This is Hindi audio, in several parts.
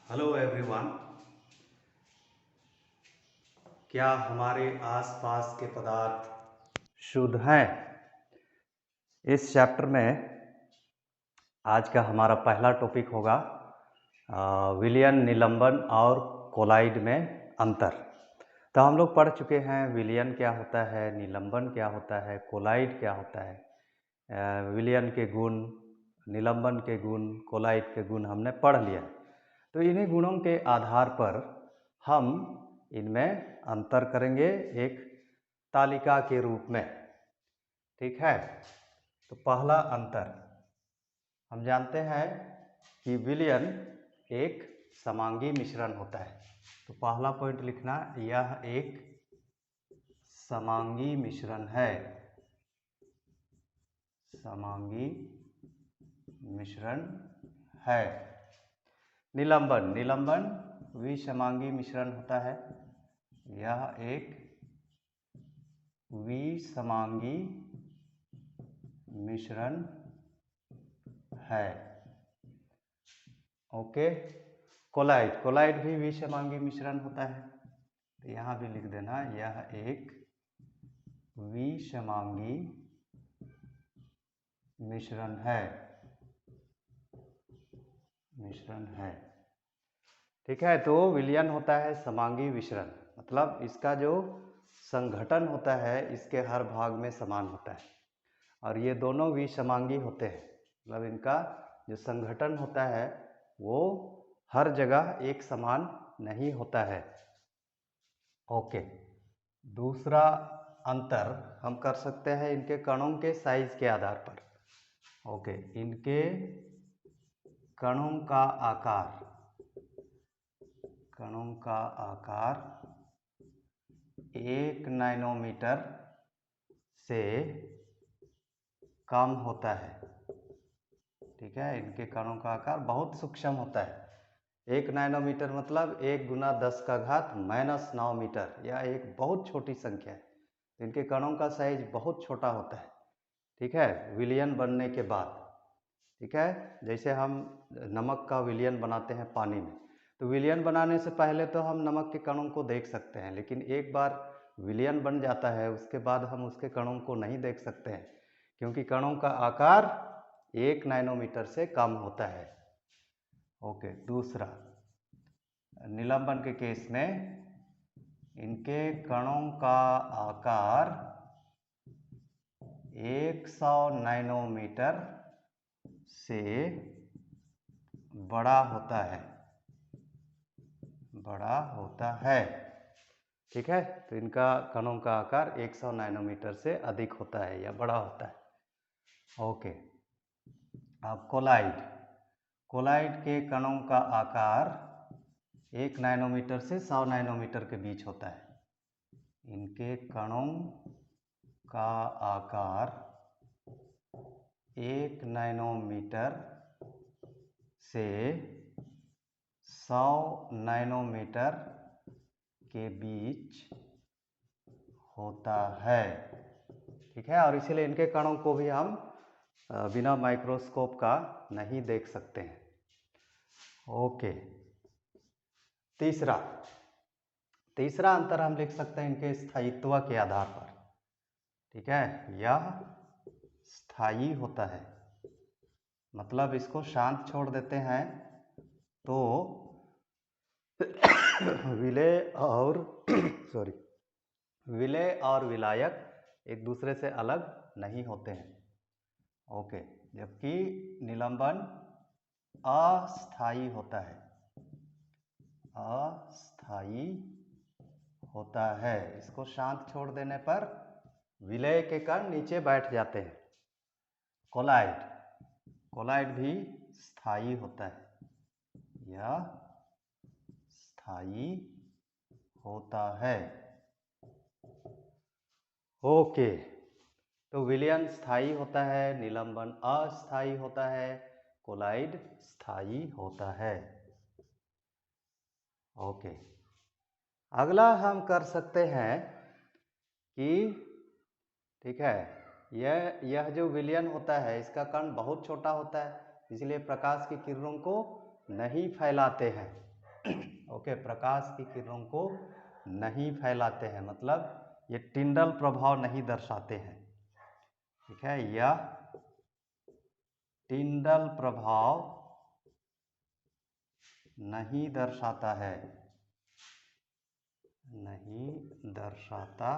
Hello everyone. क्या हमारे आसपास के पदार्थ शुद्ध हैं? इस चैप्टर में आज का हमारा पहला टॉपिक होगा विलयन, निलंबन और कोलाइड में अंतर। तो हम लोग पढ़ चुके हैं विलयन क्या होता है, निलंबन क्या होता है, कोलाइड क्या होता है। विलयन के गुण, निलंबन के गुण, कोलाइड के गुण हमने पढ़ लिया है। तो इन्हीं गुणों के आधार पर हम इनमें अंतर करेंगे एक तालिका के रूप में। ठीक है, तो पहला अंतर हम जानते हैं कि विलयन एक समांगी मिश्रण होता है। तो पहला पॉइंट लिखना, यह एक समांगी मिश्रण है। समांगी मिश्रण है। निलंबन, निलंबन विसमांगी मिश्रण होता है। यह एक विसमांगी मिश्रण है। ओके। कोलाइड, कोलाइड भी विसमांगी मिश्रण होता है। तो यहाँ भी लिख देना, यह एक विसमांगी मिश्रण है। मिश्रण है। ठीक है, तो विलयन होता है समांगी मिश्रण, मतलब इसका जो संघटन होता है इसके हर भाग में समान होता है। और ये दोनों विसमांगी होते हैं, मतलब इनका जो संघटन होता है वो हर जगह एक समान नहीं होता है। ओके। दूसरा अंतर हम कर सकते हैं इनके कणों के साइज के आधार पर। ओके, इनके कणों का आकार, कणों का आकार 1 नैनोमीटर से कम होता है। ठीक है, इनके कणों का आकार बहुत सूक्ष्म होता है। 1 नैनोमीटर मतलब 1 गुना 10 का घात -9 मीटर, यह एक बहुत छोटी संख्या है। इनके कणों का साइज बहुत छोटा होता है। ठीक है, विलयन बनने के बाद। ठीक है, जैसे हम नमक का विलयन बनाते हैं पानी में, तो विलयन बनाने से पहले तो हम नमक के कणों को देख सकते हैं, लेकिन एक बार विलयन बन जाता है उसके बाद हम उसके कणों को नहीं देख सकते हैं, क्योंकि कणों का आकार 1 नैनोमीटर से कम होता है। ओके। दूसरा, निलंबन के केस में इनके कणों का आकार 100 नैनोमीटर से बड़ा होता है। बड़ा होता है। ठीक है, तो इनका कणों का आकार 100 नैनोमीटर से अधिक होता है या बड़ा होता है। ओके। अब कोलाइड, कोलाइड के कणों का आकार 1 नैनोमीटर से 100 नैनोमीटर के बीच होता है। इनके कणों का आकार 1 नैनोमीटर से 100 नैनोमीटर के बीच होता है। ठीक है, और इसीलिए इनके कणों को भी हम बिना माइक्रोस्कोप का नहीं देख सकते हैं। ओके। तीसरा, तीसरा अंतर हम लिख सकते हैं इनके स्थायित्व के आधार पर। ठीक है, यह स्थायी होता है, मतलब इसको शांत छोड़ देते हैं तो विलेय और सॉरी, विलेय और विलायक एक दूसरे से अलग नहीं होते हैं। ओके, जबकि निलंबन अस्थायी होता है। अस्थायी होता है, इसको शांत छोड़ देने पर विलेय के कण नीचे बैठ जाते हैं। कोलाइड, कोलाइड भी स्थायी होता है, यह स्थायी होता है। ओके, तो विलयन स्थायी होता है, निलंबन अस्थायी होता है, कोलाइड स्थायी होता है। ओके। अगला हम कर सकते हैं कि ठीक है, यह जो विलयन होता है इसका कण बहुत छोटा होता है, इसलिए प्रकाश की किरणों को नहीं फैलाते हैं। ओके, प्रकाश की किरणों को नहीं फैलाते हैं, मतलब ये टिंडल प्रभाव नहीं दर्शाते हैं। ठीक है, यह टिंडल प्रभाव नहीं दर्शाता है, नहीं दर्शाता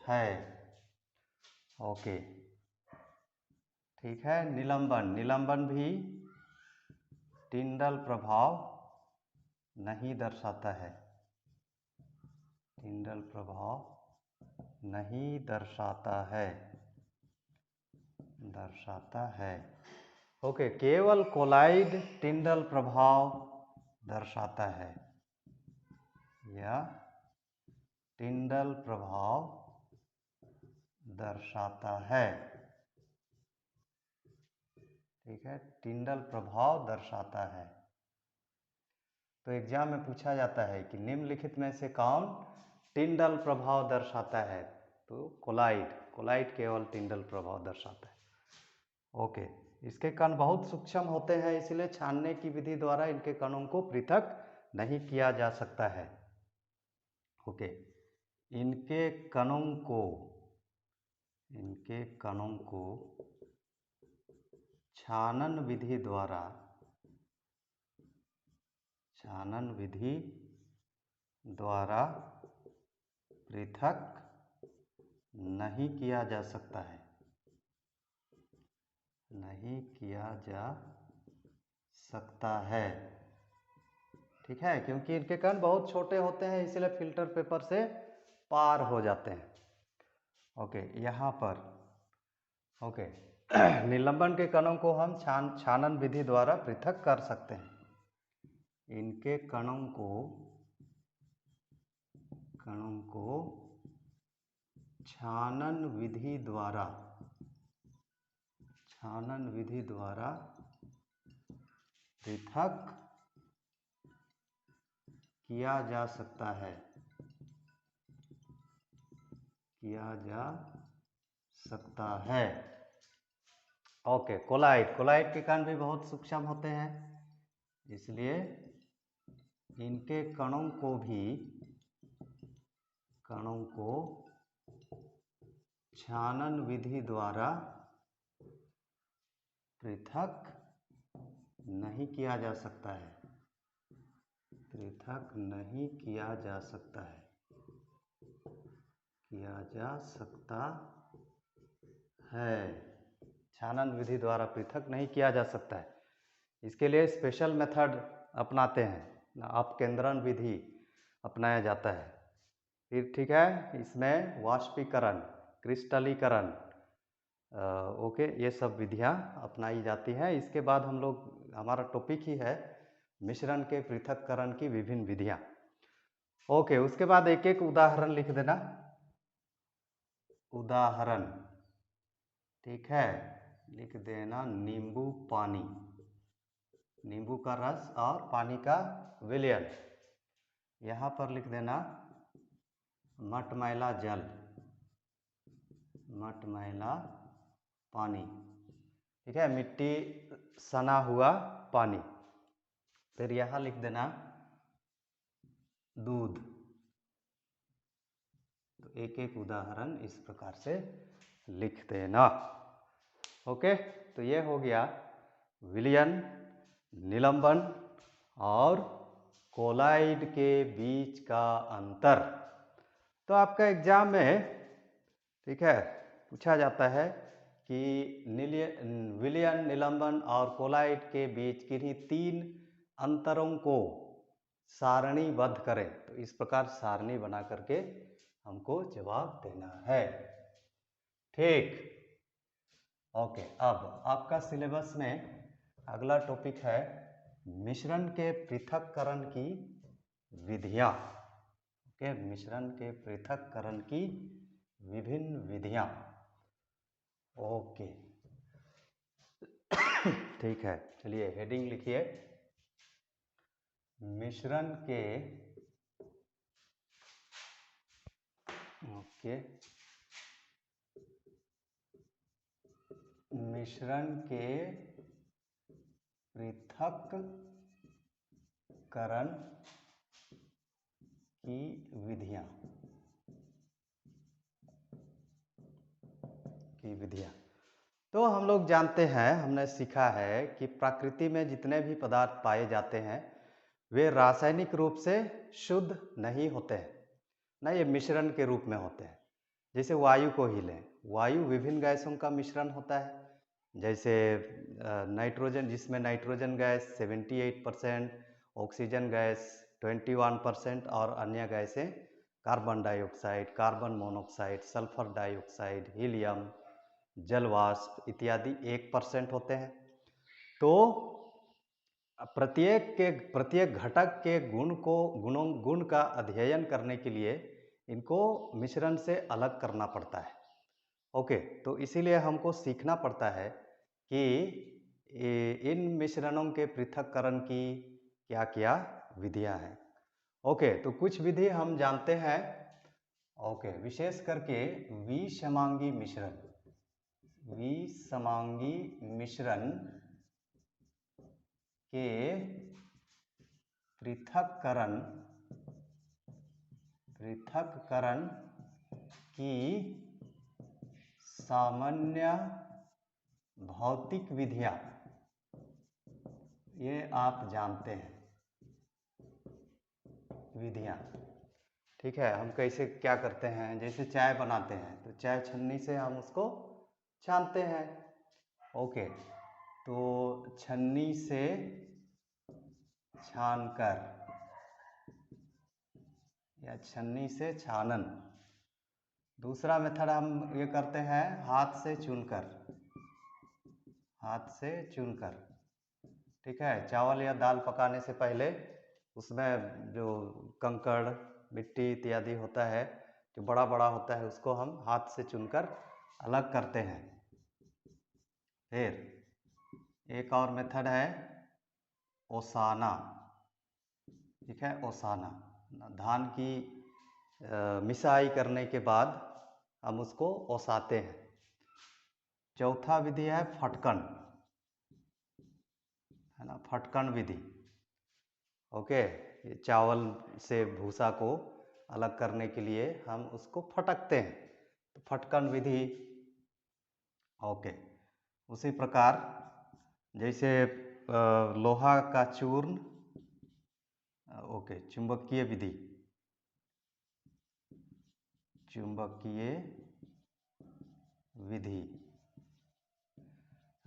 है। ओके, ठीक है। निलंबन, निलंबन भी टिंडल प्रभाव नहीं दर्शाता है, टिंडल प्रभाव नहीं दर्शाता है, दर्शाता है। ओके, केवल कोलाइड टिंडल प्रभाव दर्शाता है, या टिंडल प्रभाव दर्शाता है। ठीक है, टिंडल प्रभाव दर्शाता है। तो एग्जाम में पूछा जाता है कि निम्नलिखित में से कौन टिंडल प्रभाव दर्शाता है, तो कोलाइड, कोलाइड केवल टिंडल प्रभाव दर्शाता है। ओके, इसके कण बहुत सूक्ष्म होते हैं, इसलिए छानने की विधि द्वारा इनके कणों को पृथक नहीं किया जा सकता है। ओके, इनके कणों को, इनके कणों को छानन विधि द्वारा, छानन विधि द्वारा पृथक नहीं किया जा सकता है, नहीं किया जा सकता है। ठीक है, क्योंकि इनके कण बहुत छोटे होते हैं, इसलिए फिल्टर पेपर से पार हो जाते हैं। ओके, यहाँ पर ओके निलंबन के कणों को हम छानन विधि द्वारा पृथक कर सकते हैं। इनके कणों को छानन विधि द्वारा, छानन विधि द्वारा पृथक किया जा सकता है, किया जा सकता है। ओके, कोलाइड, कोलाइड के कण भी बहुत सूक्ष्म होते हैं, इसलिए इनके कणों को भी, कणों को छानन विधि द्वारा पृथक नहीं किया जा सकता है, पृथक नहीं किया जा सकता है, किया जा सकता है। छानन विधि द्वारा पृथक नहीं किया जा सकता है, इसके लिए स्पेशल मेथड अपनाते हैं, अपकेंद्रण विधि अपनाया जाता है। फिर ठीक है, इसमें वाष्पीकरण, क्रिस्टलीकरण, ओके, ये सब विधियां अपनाई जाती हैं। इसके बाद हम लोग, हमारा टॉपिक ही है मिश्रण के पृथक्करण की विभिन्न विधियां। ओके, उसके बाद एक एक उदाहरण लिख देना, उदाहरण। ठीक है, लिख देना नींबू पानी, नींबू का रस और पानी का विलयन। यहाँ पर लिख देना मटमैला जल, मटमैला पानी। ठीक है, मिट्टी सना हुआ पानी। फिर यहाँ लिख देना दूध। तो एक एक उदाहरण इस प्रकार से लिख देना। ओके, तो ये हो गया विलयन, निलंबन और कोलाइड के बीच का अंतर। तो आपका एग्जाम में, ठीक है, पूछा जाता है कि विलयन, निलंबन और कोलाइड के बीच किन्हीं तीन अंतरों को सारणीबद्ध करें। तो इस प्रकार सारणी बना करके हमको जवाब देना है। ठीक, ओके, अब आपका सिलेबस में अगला टॉपिक है मिश्रण के पृथक्करण की विधियां। ओके, मिश्रण के पृथक्करण की विभिन्न विधियां। ओके ठीक है, चलिए हेडिंग लिखिए, मिश्रण के, ओके, मिश्रण के पृथक्करण करण की विधियां तो हम लोग जानते हैं, हमने सीखा है कि प्रकृति में जितने भी पदार्थ पाए जाते हैं वे रासायनिक रूप से शुद्ध नहीं होते हैं ना, ये मिश्रण के रूप में होते हैं। जैसे वायु को ही लें, वायु विभिन्न गैसों का मिश्रण होता है। जैसे नाइट्रोजन, जिसमें नाइट्रोजन गैस 78%, ऑक्सीजन गैस 21% और अन्य गैसें carbon dioxide, carbon monoxide, sulphur dioxide, helium, जलवाष्प इत्यादि 1% होते हैं। तो प्रत्येक घटक के गुण का अध्ययन करने के लिए इनको मिश्रण से अलग करना पड़ता है। ओके, तो इसीलिए हमको सीखना पड़ता है कि इन मिश्रणों के पृथक्करण की क्या क्या विधियां हैं। ओके, तो कुछ विधि हम जानते हैं। ओके, विशेष करके विषमांगी मिश्रण के पृथक्करण की सामान्य भौतिक विधियां, ये आप जानते हैं विधियां। ठीक है, हम कैसे क्या करते हैं, जैसे चाय बनाते हैं तो चाय छन्नी से हम उसको छानते हैं। ओके, तो छन्नी से छानकर या छन्नी से छानन। दूसरा मेथड हम ये करते हैं हाथ से चुनकर। ठीक है, चावल या दाल पकाने से पहले उसमें जो कंकड़, मिट्टी इत्यादि होता है, जो बड़ा बड़ा होता है, उसको हम हाथ से चुनकर अलग करते हैं। फिर एक और मेथड है ओसाना। ठीक है, ओसाना, धान की मिसाई करने के बाद हम उसको ओसाते हैं। चौथा विधि है फटकन, है ना, फटकन विधि। ओके, ये चावल से भूसा को अलग करने के लिए हम उसको फटकते हैं, तो फटकन विधि। ओके, उसी प्रकार जैसे लोहा का चूर्ण, ओके, चुंबकीय विधि,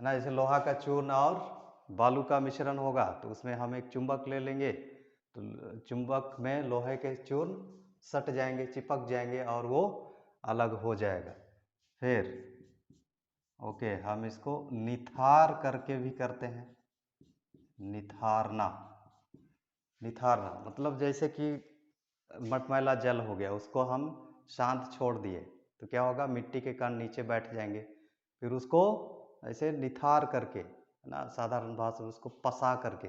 है ना। जैसे लोहा का चूर्ण और बालू का मिश्रण होगा तो उसमें हम एक चुंबक ले लेंगे, तो चुंबक में लोहे के चूर्ण सट जाएंगे, चिपक जाएंगे और वो अलग हो जाएगा। फिर ओके, हम इसको निथार करके भी करते हैं। निथारना मतलब जैसे कि मटमैला जल हो गया, उसको हम शांत छोड़ दिए तो क्या होगा, मिट्टी के कण नीचे बैठ जाएंगे। फिर उसको ऐसे निथार करके, है ना, साधारण भाषा में उसको पसा करके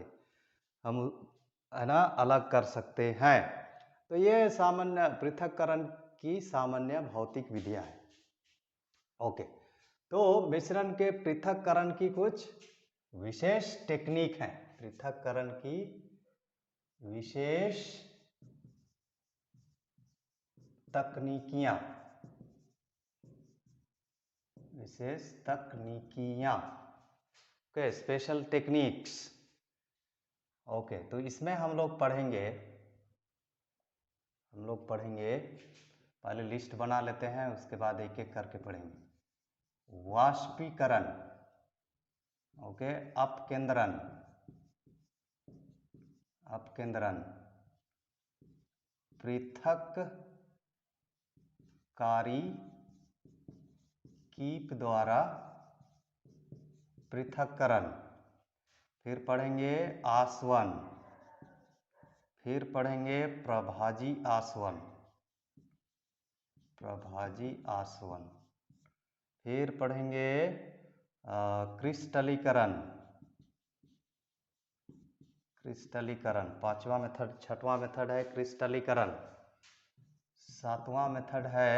हम, है ना, अलग कर सकते हैं। तो ये सामान्य पृथक्करण की सामान्य भौतिक विधियां हैं। ओके, तो मिश्रण के पृथक्करण की कुछ विशेष टेक्निक है। पृथक्करण की विशेष तकनीकियां, ओके, स्पेशल टेक्निक्स। ओके, तो इसमें हम लोग पढ़ेंगे, पहले लिस्ट बना लेते हैं, उसके बाद एक एक करके पढ़ेंगे। वाष्पीकरण, ओके, अपकेंद्रण, पृथक्कारी कीप द्वारा पृथक्करण। फिर पढ़ेंगे आसवन, फिर पढ़ेंगे प्रभाजी आसवन, फिर पढ़ेंगे क्रिस्टलीकरण, पांचवा मेथड, छठवां मेथड है क्रिस्टलीकरण, सातवां मेथड है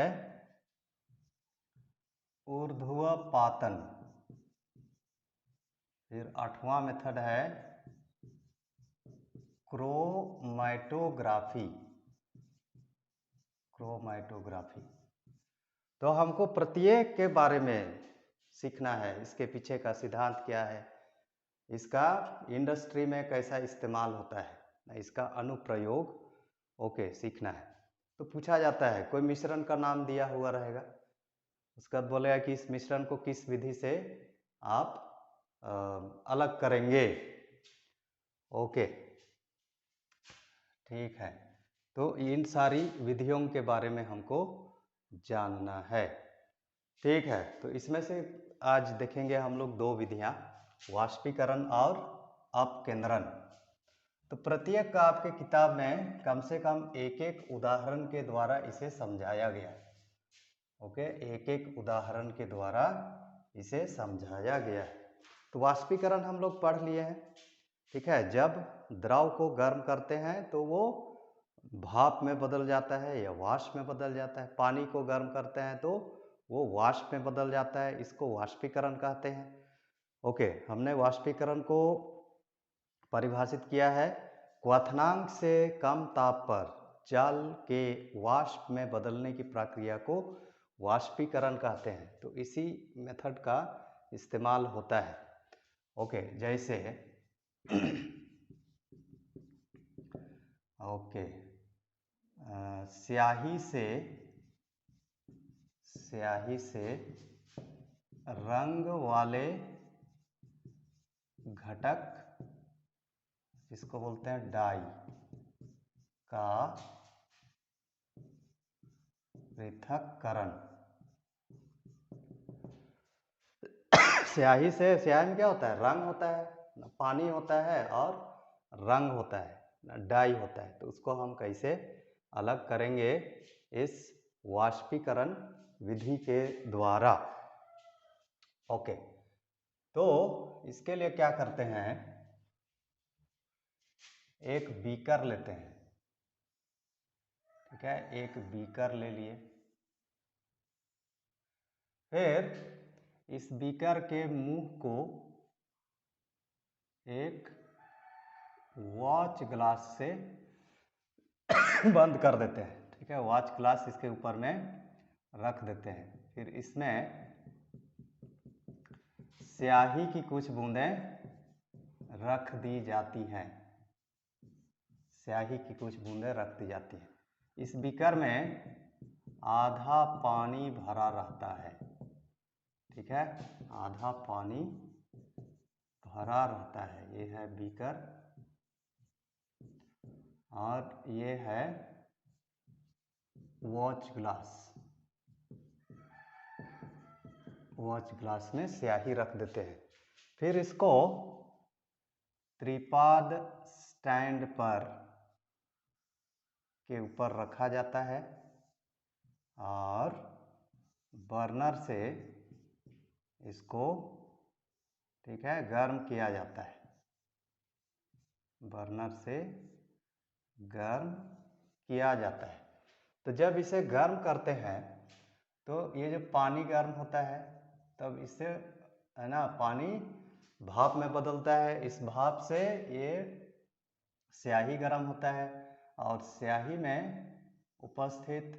ऊर्ध्वपातन, फिर आठवां मेथड है क्रोमैटोग्राफी। क्रोमैटोग्राफी तो हमको प्रत्येक के बारे में सीखना है, इसके पीछे का सिद्धांत क्या है, इसका इंडस्ट्री में कैसा इस्तेमाल होता है, इसका अनुप्रयोग ओके सीखना है। तो पूछा जाता है, कोई मिश्रण का नाम दिया हुआ रहेगा, उसके बाद बोलेगा कि इस मिश्रण को किस विधि से आप अलग करेंगे। ओके ठीक है, तो इन सारी विधियों के बारे में हमको जानना है। ठीक है, तो इसमें से आज देखेंगे हम लोग दो विधियां, वाष्पीकरण और अपकेंद्रण। तो प्रत्येक का आपके किताब में कम से कम एक एक उदाहरण के द्वारा इसे समझाया गया है। ओके, एक एक उदाहरण के द्वारा इसे समझाया गया है। तो वाष्पीकरण हम लोग पढ़ लिए हैं। ठीक है, जब द्रव को गर्म करते हैं तो वो भाप में बदल जाता है या वाष्प में बदल जाता है। पानी को गर्म करते हैं तो वो वाष्प में बदल जाता है, इसको वाष्पीकरण कहते हैं। ओके, हमने वाष्पीकरण को परिभाषित किया है, क्वथनांक से कम ताप पर जल के वाष्प में बदलने की प्रक्रिया को वाष्पीकरण कहते हैं। तो इसी मेथड का इस्तेमाल होता है। ओके, जैसे ओके स्याही से रंग वाले घटक, जिसको बोलते हैं डाई, का पृथक्करण। स्याही में क्या होता है, रंग होता है, पानी होता है और रंग होता है, डाई होता है। तो उसको हम कैसे अलग करेंगे, इस वाष्पीकरण विधि के द्वारा। ओके, तो इसके लिए क्या करते हैं, एक बीकर लेते हैं। ठीक है, एक बीकर ले लिए, फिर इस बीकर के मुंह को एक वॉच ग्लास से बंद कर देते हैं। ठीक है, वॉच ग्लास इसके ऊपर में रख देते हैं। फिर इसमें स्याही की कुछ बूंदें रख दी जाती हैं, स्याही की कुछ बूंदें रख दी जाती हैं। इस बीकर में आधा पानी भरा रहता है। ठीक है, आधा पानी भरा रहता है। ये है बीकर और ये है वॉच ग्लास। वॉच ग्लास में स्याही रख देते हैं। फिर इसको त्रिपाद स्टैंड पर के ऊपर रखा जाता है और बर्नर से इसको, ठीक है, गर्म किया जाता है। बर्नर से गर्म किया जाता है। तो जब इसे गर्म करते हैं तो ये जो पानी गर्म होता है, तब इससे है ना पानी भाप में बदलता है। इस भाप से ये स्याही गर्म होता है और स्याही में उपस्थित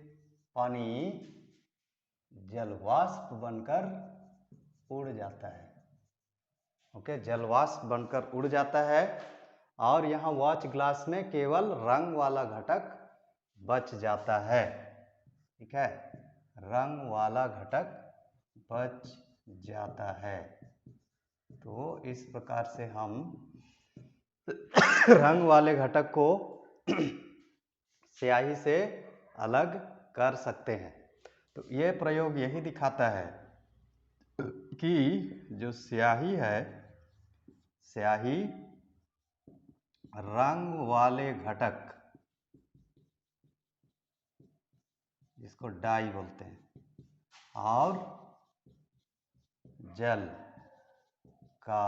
पानी जलवाष्प बनकर उड़ जाता है। ओके, जलवाष्प बनकर उड़ जाता है और यहाँ वॉच ग्लास में केवल रंग वाला घटक बच जाता है। ठीक है, रंग वाला घटक बच जाता है। तो इस प्रकार से हम रंग वाले घटक को स्याही से अलग कर सकते हैं। तो ये प्रयोग यही दिखाता है कि जो स्याही है, स्याही रंग वाले घटक, जिसको डाई बोलते हैं, और जल का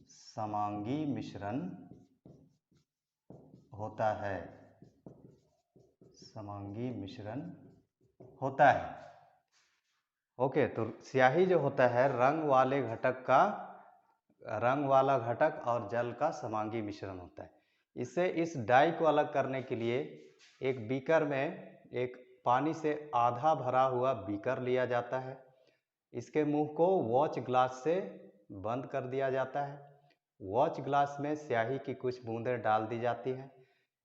समांगी मिश्रण होता है। समांगी मिश्रण होता है। ओके, तो स्याही जो होता है रंग वाले घटक का, रंग वाला घटक और जल का समांगी मिश्रण होता है। इसे इस डाई को अलग करने के लिए एक बीकर में एक पानी से आधा भरा हुआ बीकर लिया जाता है। इसके मुंह को वॉच ग्लास से बंद कर दिया जाता है। वॉच ग्लास में स्याही की कुछ बूंदें डाल दी जाती हैं।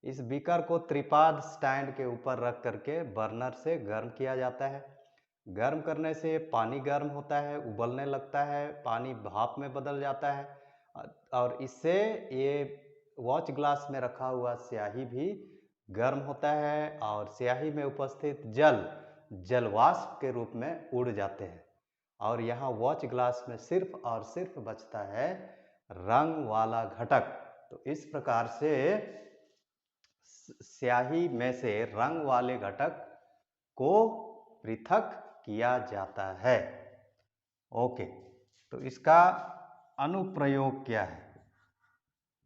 इस बीकर को त्रिपाद स्टैंड के ऊपर रख करके बर्नर से गर्म किया जाता है। गर्म करने से पानी गर्म होता है, उबलने लगता है, पानी भाप में बदल जाता है और इससे ये वॉच ग्लास में रखा हुआ स्याही भी गर्म होता है और स्याही में उपस्थित जलवाष्प के रूप में उड़ जाते हैं और यहाँ वॉच ग्लास में सिर्फ और सिर्फ बचता है रंग वाला घटक। तो इस प्रकार से स्याही में से रंग वाले घटक को पृथक किया जाता है। ओके, तो इसका अनुप्रयोग क्या है?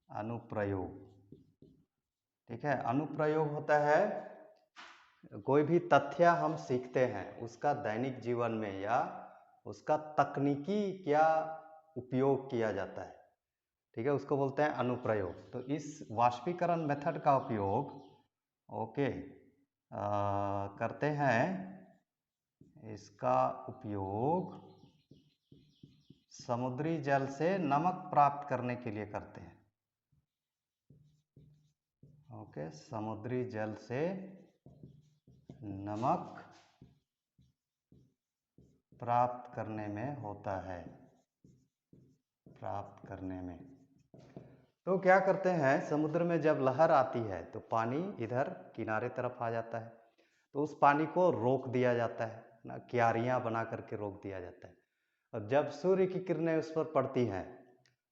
अनुप्रयोग, ठीक है, अनुप्रयोग होता है कोई भी तथ्य हम सीखते हैं उसका दैनिक जीवन में या उसका तकनीकी क्या उपयोग किया जाता है, ठीक है, उसको बोलते हैं अनुप्रयोग। तो इस वाष्पीकरण मेथड का उपयोग ओके करते हैं, इसका उपयोग समुद्री जल से नमक प्राप्त करने के लिए करते हैं। ओके, समुद्री जल से नमक प्राप्त करने में होता है, प्राप्त करने में। तो क्या करते हैं, समुद्र में जब लहर आती है तो पानी इधर किनारे तरफ आ जाता है, तो उस पानी को रोक दिया जाता है ना, क्यारियां बना करके रोक दिया जाता है और जब सूर्य की किरणें उस पर पड़ती हैं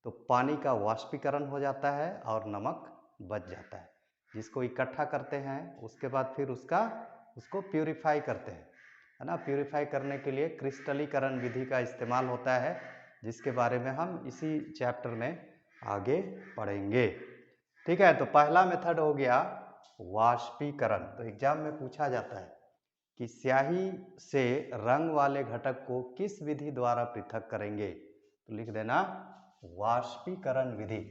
तो पानी का वाष्पीकरण हो जाता है और नमक बच जाता है, जिसको इकट्ठा करते हैं। उसके बाद फिर उसको प्यूरिफाई करते हैं, है ना। प्यूरिफाई करने के लिए क्रिस्टलीकरण विधि का इस्तेमाल होता है, जिसके बारे में हम इसी चैप्टर में आगे पढ़ेंगे, ठीक है। तो पहला मेथड हो गया वाष्पीकरण। तो एग्जाम में पूछा जाता है कि स्याही से रंग वाले घटक को किस विधि द्वारा पृथक करेंगे, तो लिख देना वाष्पीकरण विधि।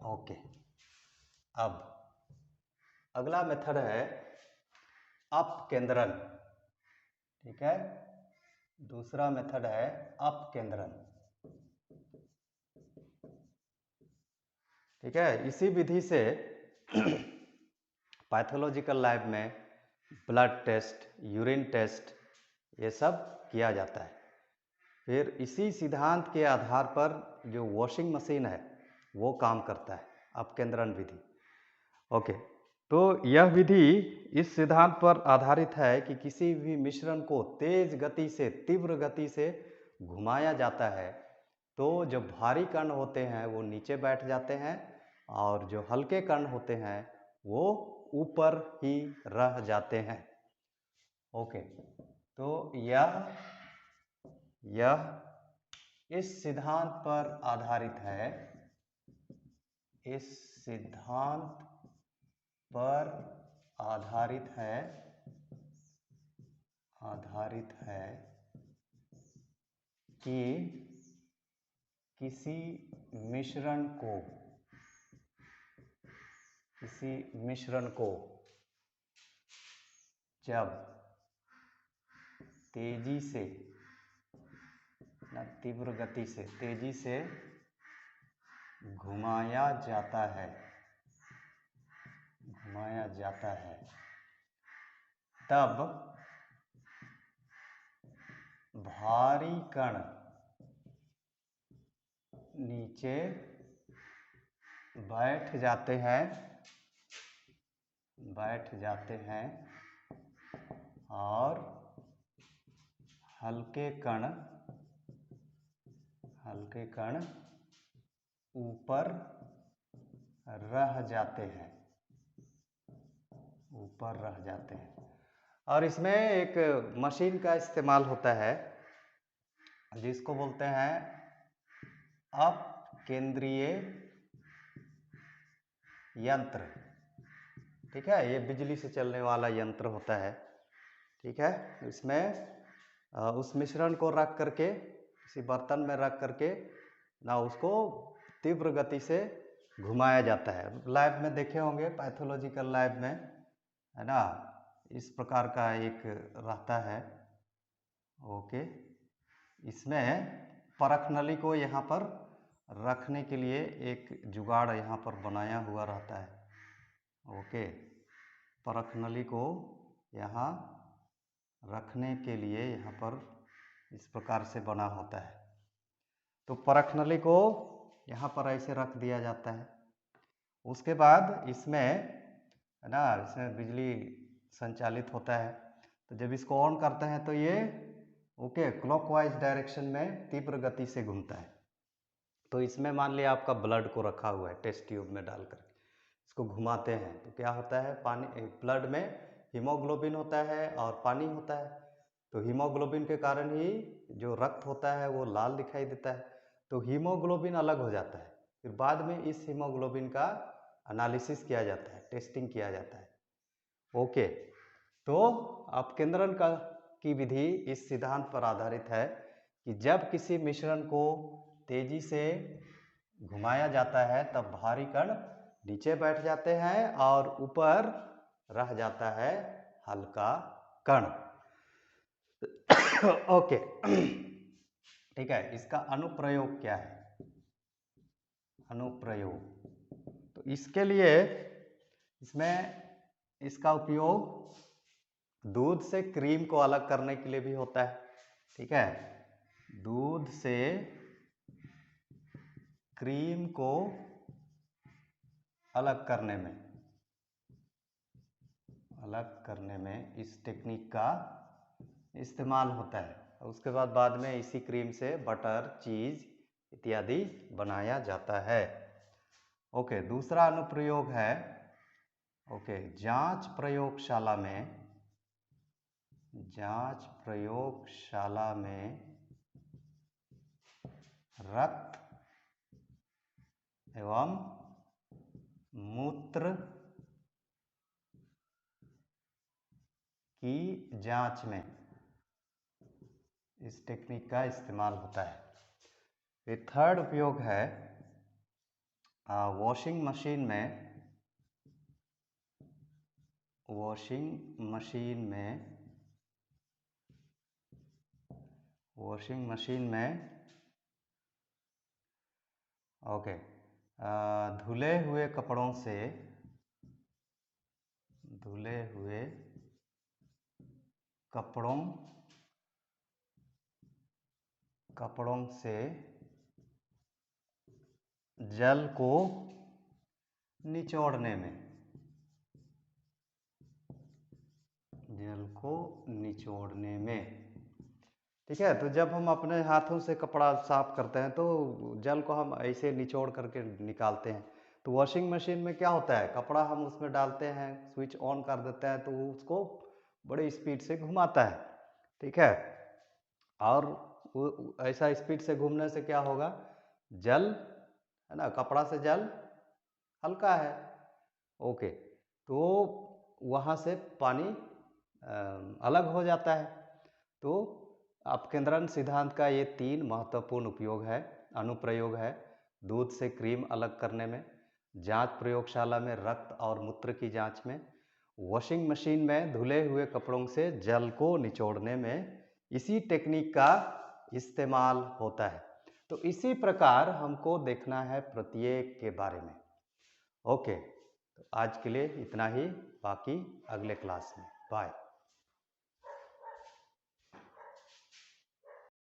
ओके, अब अगला मेथड है अपकेंद्रण, ठीक है। दूसरा मेथड है अपकेंद्रण, ठीक है। इसी विधि से पैथोलॉजिकल लैब में ब्लड टेस्ट, यूरिन टेस्ट, ये सब किया जाता है। फिर इसी सिद्धांत के आधार पर जो वॉशिंग मशीन है वो काम करता है, अपकेंद्रण विधि। ओके, तो यह विधि इस सिद्धांत पर आधारित है कि किसी भी मिश्रण को तेज गति से, तीव्र गति से घुमाया जाता है तो जो भारी कण होते हैं वो नीचे बैठ जाते हैं और जो हल्के कण होते हैं वो ऊपर ही रह जाते हैं। ओके, तो यह इस सिद्धांत पर आधारित है, इस सिद्धांत पर आधारित है कि किसी मिश्रण को जब तेजी से ना तीव्र गति से तेजी से घुमाया जाता है तब भारी कण नीचे बैठ जाते हैं और हल्के कण ऊपर रह जाते हैं। और इसमें एक मशीन का इस्तेमाल होता है जिसको बोलते हैं अपकेंद्रीय यंत्र, ठीक है। ये बिजली से चलने वाला यंत्र होता है, ठीक है। इसमें उस मिश्रण को रख करके किसी बर्तन में रख करके ना उसको तीव्र गति से घुमाया जाता है। लैब में देखे होंगे, पैथोलॉजिकल लैब में, है ना, इस प्रकार का एक रहता है। ओके, इसमें परख नली को यहाँ पर रखने के लिए एक जुगाड़ यहाँ पर बनाया हुआ रहता है। ओके, परख नली को यहाँ रखने के लिए यहाँ पर इस प्रकार से बना होता है। तो परख नली को यहाँ पर ऐसे रख दिया जाता है। उसके बाद इसमें, है ना, इसमें बिजली संचालित होता है। तो जब इसको ऑन करते हैं तो ये ओके क्लॉकवाइज डायरेक्शन में तीव्र गति से घूमता है। तो इसमें मान लिया आपका ब्लड को रखा हुआ है टेस्ट ट्यूब में डालकर, इसको घुमाते हैं तो क्या होता है, पानी, ब्लड में हीमोग्लोबिन होता है और पानी होता है। तो हीमोग्लोबिन के कारण ही जो रक्त होता है वो लाल दिखाई देता है। तो हीमोग्लोबिन अलग हो जाता है, फिर बाद में इस हीमोग्लोबिन का एनालिसिस किया जाता है, टेस्टिंग किया जाता है। ओके, तो अपकेंद्रण की विधि इस सिद्धांत पर आधारित है कि जब किसी मिश्रण को तेजी से घुमाया जाता है तब भारी कण नीचे बैठ जाते हैं और ऊपर रह जाता है हल्का कण। ओके, ठीक है। इसका अनुप्रयोग क्या है? अनुप्रयोग, तो इसके लिए इसमें इसका उपयोग दूध से क्रीम को अलग करने के लिए भी होता है। ठीक है, दूध से क्रीम को अलग करने में इस टेक्निक का इस्तेमाल होता है। उसके बाद में इसी क्रीम से बटर, चीज इत्यादि बनाया जाता है। ओके, दूसरा अनुप्रयोग है, ओके, जांच प्रयोगशाला में रक्त एवं मूत्र की जांच में इस टेक्निक का इस्तेमाल होता है। फिर थर्ड उपयोग है वॉशिंग मशीन में ओके, धुले हुए कपड़ों से जल को निचोड़ने में, ठीक है। तो जब हम अपने हाथों से कपड़ा साफ करते हैं तो जल को हम ऐसे निचोड़ करके निकालते हैं। तो वॉशिंग मशीन में क्या होता है, कपड़ा हम उसमें डालते हैं, स्विच ऑन कर देते हैं तो वो उसको बड़ी स्पीड से घुमाता है। ठीक है, और वो ऐसा स्पीड से घूमने से क्या होगा, जल, है ना, कपड़ा से जल हल्का है। ओके, तो वहाँ से पानी अलग हो जाता है। तो अपकेंद्रण सिद्धांत का ये 3 महत्वपूर्ण उपयोग है, अनुप्रयोग है। दूध से क्रीम अलग करने में, जांच प्रयोगशाला में रक्त और मूत्र की जांच में, वॉशिंग मशीन में धुले हुए कपड़ों से जल को निचोड़ने में इसी टेक्निक का इस्तेमाल होता है। तो इसी प्रकार हमको देखना है प्रत्येक के बारे में। ओके, तो आज के लिए इतना ही, बाकी अगले क्लास में। बाय।